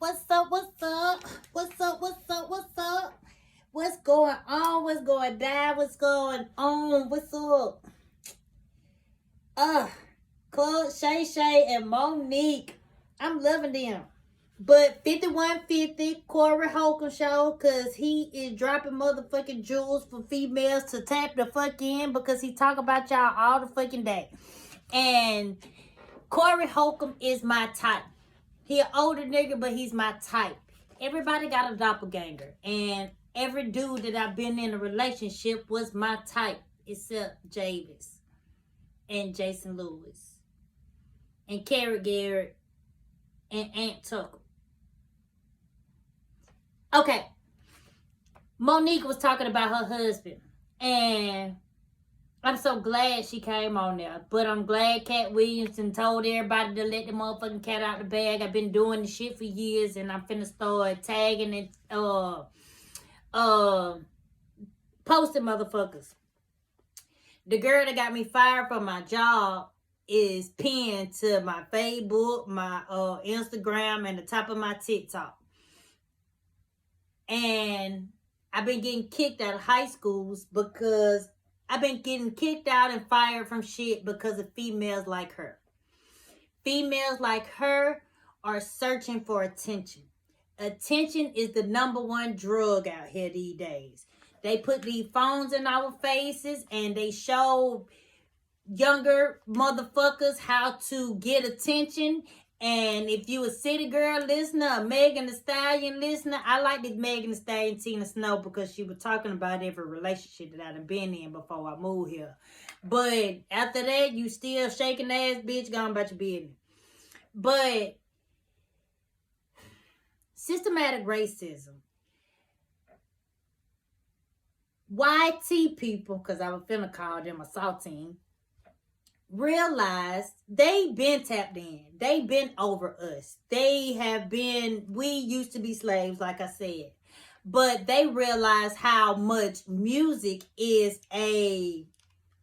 What's up? What's up? What's up? What's up? What's up? What's going on? What's going down? What's going on? What's up? Claude, Shay Shay, and Monique. I'm loving them. But 5150 Corey Holcomb show, cause he is dropping motherfucking jewels for females to tap the fuck in because he talk about y'all all the fucking day. And Corey Holcomb is my type. He an older nigga, but he's my type. Everybody got a doppelganger. And every dude that I've been in a relationship was my type. Except Javis. And Jason Lewis. And Carrie Garrett. And Aunt Tucker. Okay. Monique was talking about her husband. And I'm so glad she came on there. But I'm glad Cat Williamson told everybody to let the motherfucking cat out the bag. I've been doing the shit for years and I'm finna start tagging and posting motherfuckers. The girl that got me fired from my job is pinned to my Facebook, my Instagram, and the top of my TikTok. And I've been getting kicked out of high schools because I've been getting kicked out and fired from shit because of females like her. Females like her are searching for attention. Attention is the #1 drug out here these days. They put these phones in our faces and they show younger motherfuckers how to get attention. And if you a city girl listener, a Megan Thee Stallion listener, I like this Megan Thee Stallion Tina Snow because she was talking about every relationship that I've been in before I moved here. But after that, you still shaking ass, bitch, going about your business. But systematic racism. YT people, because I was finna call them a saltine, realized they been tapped in. They been over us. We used to be slaves, like I said. But they realized how much music is a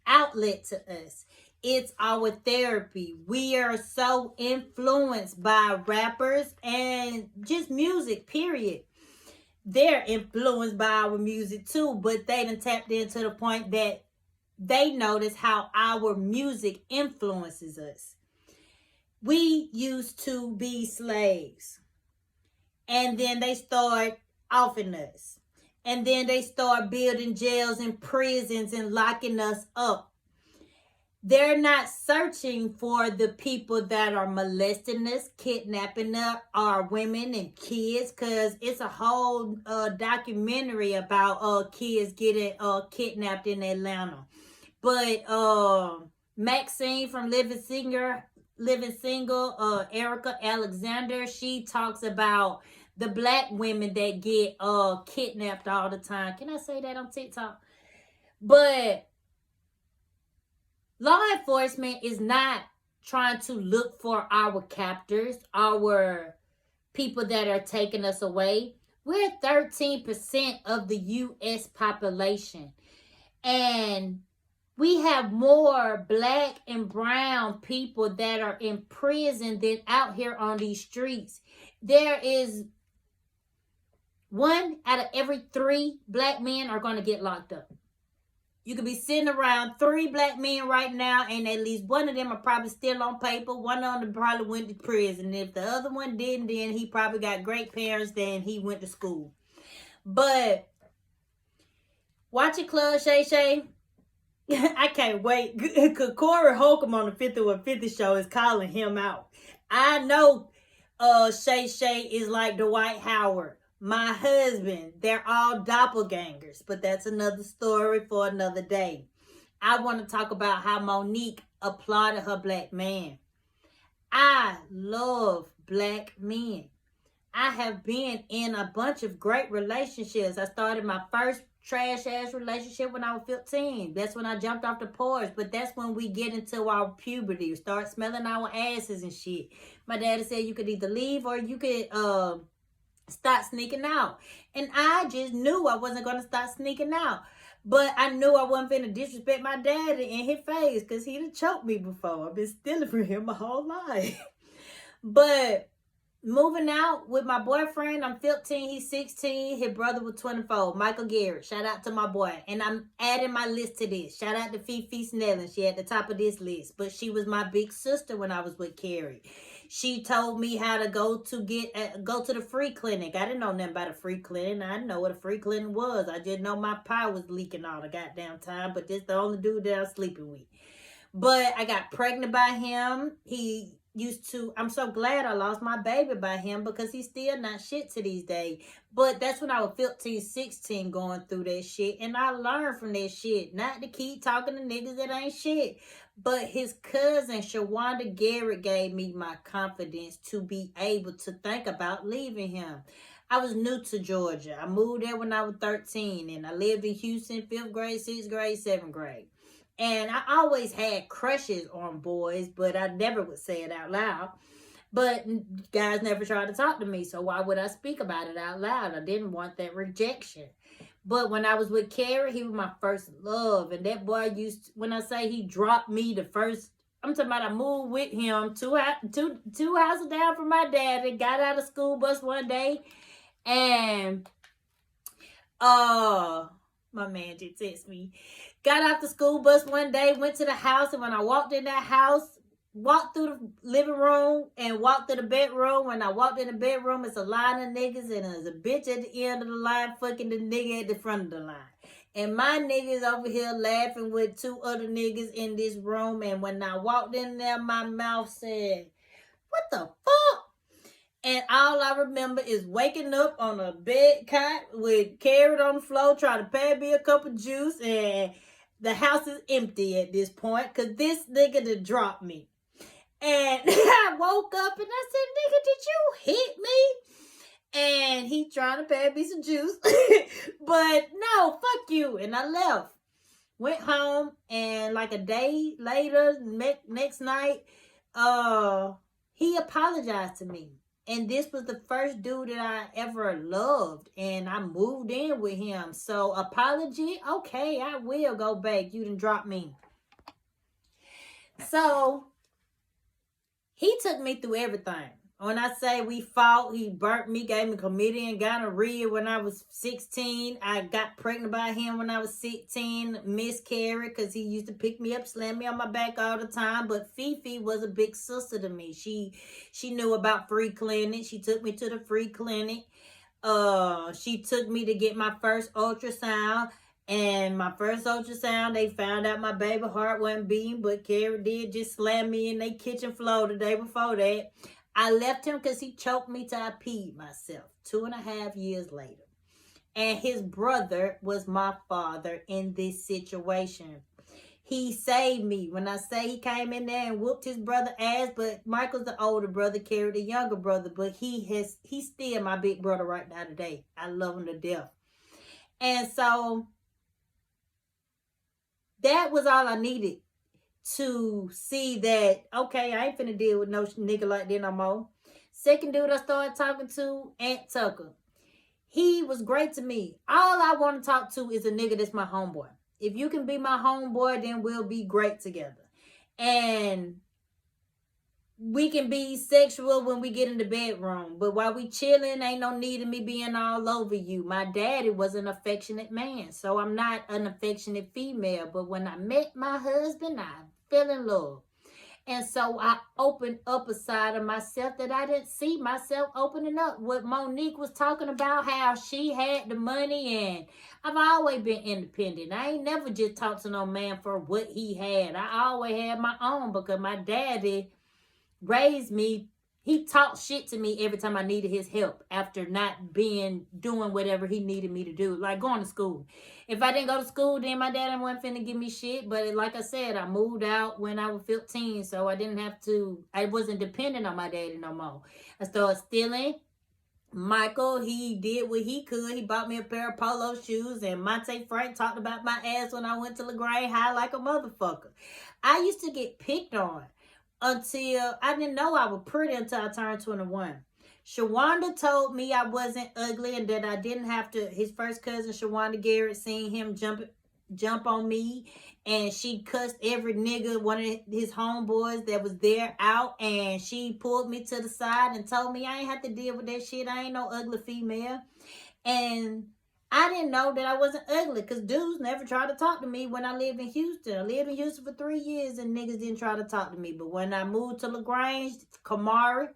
outlet to us. It's our therapy. We are so influenced by rappers and just music, period. They're influenced by our music too, but they done tapped into the point that they notice how our music influences us. We used to be slaves. And then they start offing us. And then they start building jails and prisons and locking us up. They're not searching for the people that are molesting us, kidnapping our women and kids, because it's a whole documentary about kids getting kidnapped in Atlanta. But Maxine from Living Single, Erica Alexander, she talks about the black women that get kidnapped all the time. Can I say that on TikTok? But law enforcement is not trying to look for our captors, our people that are taking us away. We're 13% of the U.S. population. And we have more black and brown people that are in prison than out here on these streets. There is 1 out of every 3 black men are going to get locked up. You could be sitting around 3 black men right now, and at least one of them are probably still on paper. One of them probably went to prison. If the other one didn't, then he probably got great parents, then he went to school. But watching Club Shay Shay, I can't wait. Because Corey Holcomb on the 5150 show is calling him out. I know Shay Shay is like Dwight Howard. My husband, they're all doppelgangers, but that's another story for another day. I want to talk about how Monique applauded her black man. I love black men. I have been in a bunch of great relationships. I started my first trash-ass relationship when I was 15. That's when I jumped off the porch, but that's when we get into our puberty, start smelling our asses and shit. My daddy said you could either leave or you could start sneaking out. And I just knew I wasn't going to start sneaking out. But I knew I wasn't finna disrespect my daddy in his face because he done choked me before. I've been stealing from him my whole life. But moving out with my boyfriend. I'm 15, he's 16. His brother was 24. Michael Garrett. Shout out to my boy. And I'm adding my list to this. Shout out to Fifi Snellen. She at the top of this list. But she was my big sister when I was with Carrie. She told me how to go to the free clinic. I didn't know nothing about a free clinic. I didn't know what a free clinic was. I just know my pie was leaking all the goddamn time. But this the only dude that I'm sleeping with. But I got pregnant by him. He used to, I'm so glad I lost my baby by him because he's still not shit to these days. But that's when I was 15, 16 going through that shit. And I learned from that shit. Not to keep talking to niggas that ain't shit. But his cousin, Shawanda Garrett, gave me my confidence to be able to think about leaving him. I was new to Georgia. I moved there when I was 13. And I lived in Houston, 5th grade, 6th grade, 7th grade. And I always had crushes on boys, but I never would say it out loud. But guys never tried to talk to me, so why would I speak about it out loud? I didn't want that rejection. But when I was with Carrie, he was my first love. And that boy when I say he dropped me the first, I'm talking about I moved with him two houses down from my dad and got out of school bus one day. And, my man just texted me. Got off the school bus one day, went to the house, and when I walked in that house, walked through the living room and walked to the bedroom. When I walked in the bedroom, it's a line of niggas, and there's a bitch at the end of the line fucking the nigga at the front of the line. And my niggas over here laughing with 2 other niggas in this room, and when I walked in there, my mouth said, what the fuck? And all I remember is waking up on a bed cot with Carrot on the floor, trying to pay me a cup of juice, and the house is empty at this point because this nigga done dropped me. And I woke up and I said, nigga, did you hit me? And he trying to pay me some juice. But no, fuck you. And I left. Went home, and like a day later, next night, he apologized to me. And this was the first dude that I ever loved. And I moved in with him. So, apology? Okay, I will go back. You done dropped me. So, he took me through everything. When I say we fought, he burnt me, gave me chlamydia and gonorrhea when I was 16. I got pregnant by him when I was 16. Miscarried because he used to pick me up, slam me on my back all the time. But Fifi was a big sister to me. She knew about free clinic. She took me to the free clinic. She took me to get my first ultrasound. And my first ultrasound, they found out my baby heart wasn't beating, but Carrie did just slam me in their kitchen floor the day before that. I left him because he choked me till I peed myself 2.5 years later. And his brother was my father in this situation. He saved me. When I say he came in there and whooped his brother ass, but Michael's the older brother, Carrie the younger brother, but he's still my big brother right now today. I love him to death. And so that was all I needed to see that, okay, I ain't finna deal with no nigga like that no more. Second dude I started talking to, Aunt Tucker. He was great to me. All I want to talk to is a nigga that's my homeboy. If you can be my homeboy, then we'll be great together. And we can be sexual when we get in the bedroom. But while we chilling, ain't no need of me being all over you. My daddy was an affectionate man. So I'm not an affectionate female. But when I met my husband, I fell in love. And so I opened up a side of myself that I didn't see myself opening up. What Monique was talking about, how she had the money, and I've always been independent. I ain't never just talked to no man for what he had. I always had my own because my daddy raised me. He talked shit to me every time I needed his help after not doing whatever he needed me to do, like going to school. If I didn't go to school, then my dad wasn't finna give me shit. But like I said, I moved out when I was 15, so I wasn't dependent on my daddy no more. I started stealing. Michael, he did what he could. He bought me a pair of polo shoes, and Monte Frank talked about my ass when I went to LaGrange High like a motherfucker. I used to get picked on until I didn't know I was pretty until I turned 21. Shawanda told me I wasn't ugly and that I didn't have to. His first cousin, Shawanda Garrett, seen him jumping. jump on me, and she cussed every nigga, one of his homeboys that was there, out, and she pulled me to the side and told me I ain't have to deal with that shit. I ain't no ugly female. And I didn't know that I wasn't ugly, because dudes never tried to talk to me when I lived in Houston. I lived in Houston for 3 years and niggas didn't try to talk to me. But when I moved to LaGrange, Kamari,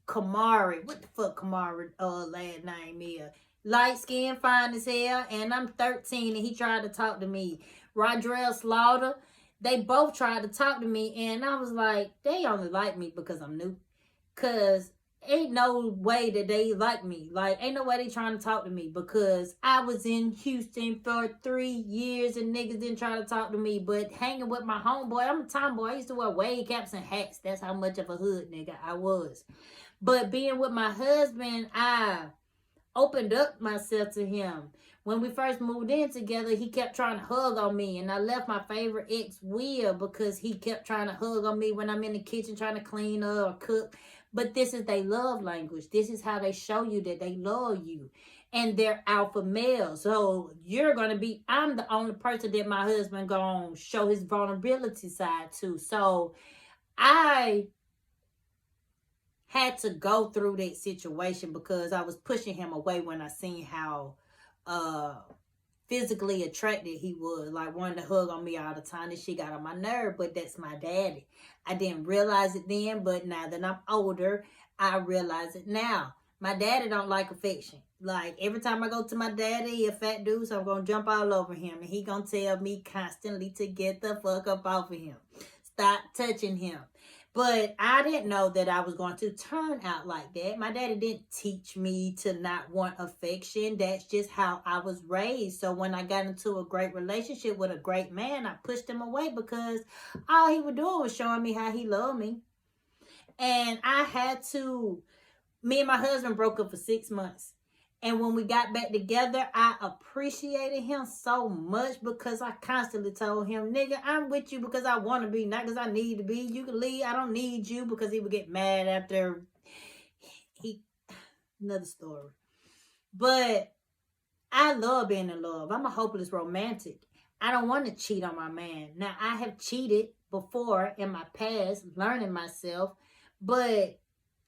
what the fuck Kamari last name is? Light skin, fine as hell, and I'm 13 and he tried to talk to me. Rodrell Slaughter, they both tried to talk to me, and I was like, they only like me because I'm new. Cause ain't no way that they like me. Like, ain't no way they trying to talk to me, because I was in Houston for 3 years and niggas didn't try to talk to me. But hanging with my homeboy, I'm a tomboy. I used to wear wave caps and hats. That's how much of a hood nigga I was. But being with my husband, I opened up myself to him. When we first moved in together, he kept trying to hug on me, and I left my favorite ex, Will, because he kept trying to hug on me when I'm in the kitchen trying to clean up or cook. But this is their love language. This is how they show you that they love you. And they're alpha males. So I'm the only person that my husband gonna show his vulnerability side to. So I had to go through that situation because I was pushing him away when I seen how physically attracted he was, like wanting to hug on me all the time. And she got on my nerve, but that's my daddy. I didn't realize it then, but now that I'm older, I realize it now. My daddy don't like affection. Like, every time I go to my daddy, he a fat dude, so I'm gonna jump all over him, and he gonna tell me constantly to get the fuck up off of him. Stop touching him. But I didn't know that I was going to turn out like that. My daddy didn't teach me to not want affection. That's just how I was raised. So when I got into a great relationship with a great man, I pushed him away because all he was doing was showing me how he loved me. And me and my husband broke up for 6 months. And when we got back together, I appreciated him so much because I constantly told him, nigga, I'm with you because I want to be, not because I need to be. You can leave. I don't need you, because he would get mad after another story. But I love being in love. I'm a hopeless romantic. I don't want to cheat on my man. Now, I have cheated before in my past, learning myself, but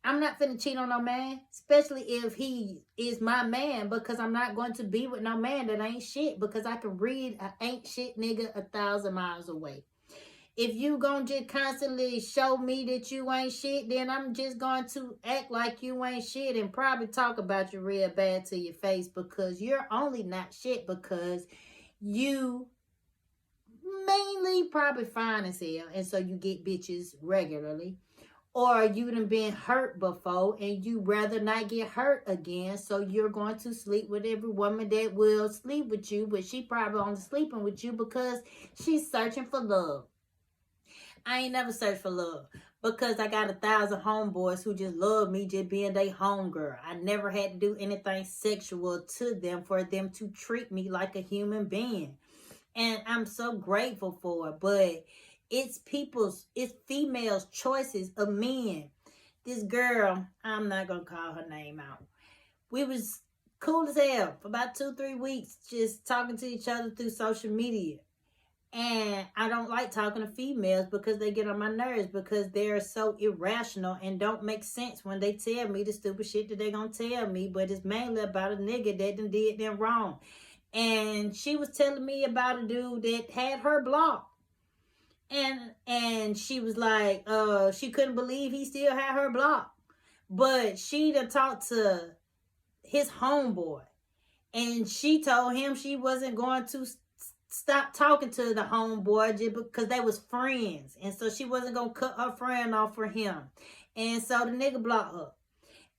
I'm not finna cheat on no man, especially if he is my man, because I'm not going to be with no man that ain't shit, because I can read a ain't shit nigga 1,000 miles away. If you gonna just constantly show me that you ain't shit, then I'm just going to act like you ain't shit and probably talk about you real bad to your face, because you're only not shit because you mainly probably fine as hell, and so you get bitches regularly. Or you done been hurt before and you rather not get hurt again. So you're going to sleep with every woman that will sleep with you. But she probably only sleeping with you because she's searching for love. I ain't never searched for love, because I got 1,000 homeboys who just love me just being their homegirl. I never had to do anything sexual to them for them to treat me like a human being. And I'm so grateful for it. But it's females' choices of men. This girl, I'm not going to call her name out. We was cool as hell for about 2-3 weeks, just talking to each other through social media. And I don't like talking to females because they get on my nerves, because they're so irrational and don't make sense when they tell me the stupid shit that they're going to tell me. But it's mainly about a nigga that done did them wrong. And she was telling me about a dude that had her blocked. And she was like, she couldn't believe he still had her blocked. But she done talked to his homeboy. And she told him she wasn't going to stop talking to the homeboy just because they was friends. And so she wasn't going to cut her friend off for him. And so the nigga blocked her.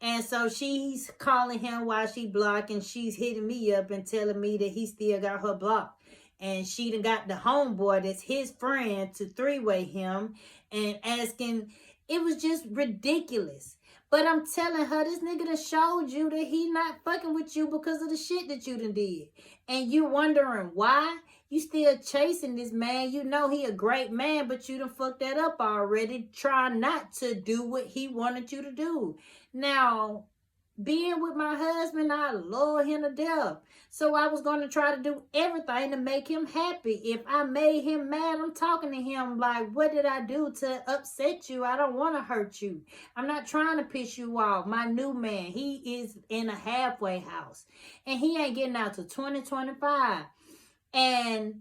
And so she's calling him while she blocked, and she's hitting me up and telling me that he still got her blocked. And she done got the homeboy that's his friend to three-way him and asking. It was just ridiculous. But I'm telling her, this nigga done showed you that he not fucking with you because of the shit that you done did. And you're wondering why? You still chasing this man. You know he a great man, but you done fucked that up already, trying not to do what he wanted you to do. Now, being with my husband, I love him to death. So I was going to try to do everything to make him happy. If I made him mad, I'm talking to him like, what did I do to upset you? I don't want to hurt you. I'm not trying to piss you off. My new man, he is in a halfway house. And he ain't getting out to 2025. And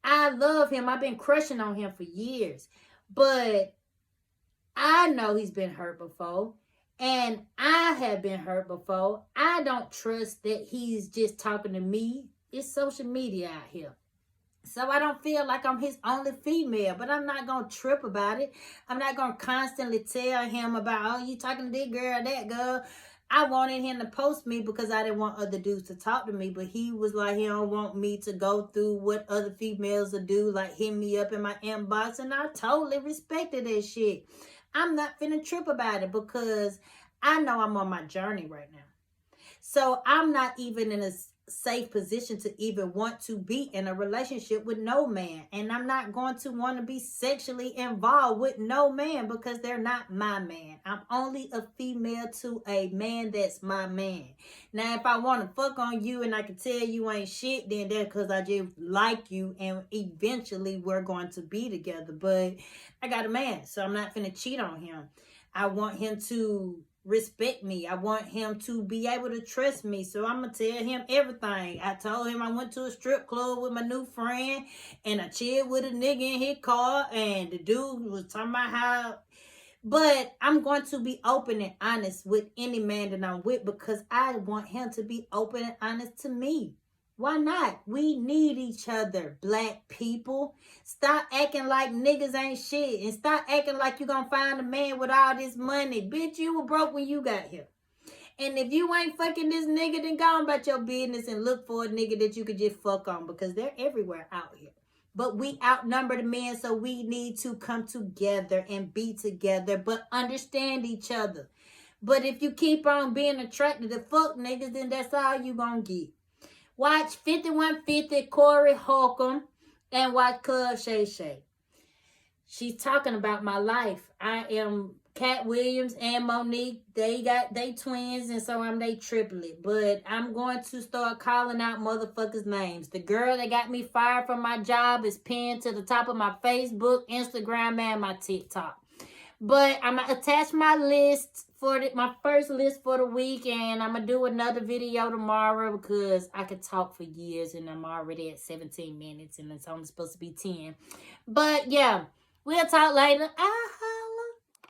I love him. I've been crushing on him for years. But I know he's been hurt before. And I have been hurt before. I don't trust that he's just talking to me. It's social media out here. So I don't feel like I'm his only female, but I'm not going to trip about it. I'm not going to constantly tell him about, oh, you talking to this girl, that girl. I wanted him to post me because I didn't want other dudes to talk to me, but he was like, he don't want me to go through what other females will do, like hit me up in my inbox, and I totally respected that shit. I'm not finna trip about it because I know I'm on my journey right now. So I'm not even in a safe position to even want to be in a relationship with no man. And I'm not going to want to be sexually involved with no man because they're not my man. I'm only a female to a man that's my man. Now, if I want to fuck on you and I can tell you ain't shit, then that's because I just like you and eventually we're going to be together. But I got a man, so I'm not finna cheat on him. I want him to respect me. I want him to be able to trust me. So I'm going to tell him everything. I told him I went to a strip club with my new friend and I chilled with a nigga in his car and the dude was talking about how... But I'm going to be open and honest with any man that I'm with because I want him to be open and honest to me. Why not? We need each other, black people. Stop acting like niggas ain't shit. And stop acting like you gonna find a man with all this money. Bitch, you were broke when you got here. And if you ain't fucking this nigga, then go on about your business and look for a nigga that you could just fuck on. Because they're everywhere out here. But we outnumber the men, so we need to come together and be together. But understand each other. But if you keep on being attracted to fuck niggas, then that's all you gonna get. Watch 5150 Corey Holcomb and watch Cuz Shay Shay. She's talking about my life. I am Cat Williams and Monique. They twins and so I'm they triplet. But I'm going to start calling out motherfuckers' names. The girl that got me fired from my job is pinned to the top of my Facebook, Instagram, and my TikTok. But I'm going to attach my list for my first list for the week. And I'm going to do another video tomorrow because I could talk for years. And I'm already at 17 minutes. And it's only supposed to be 10. But yeah, we'll talk later.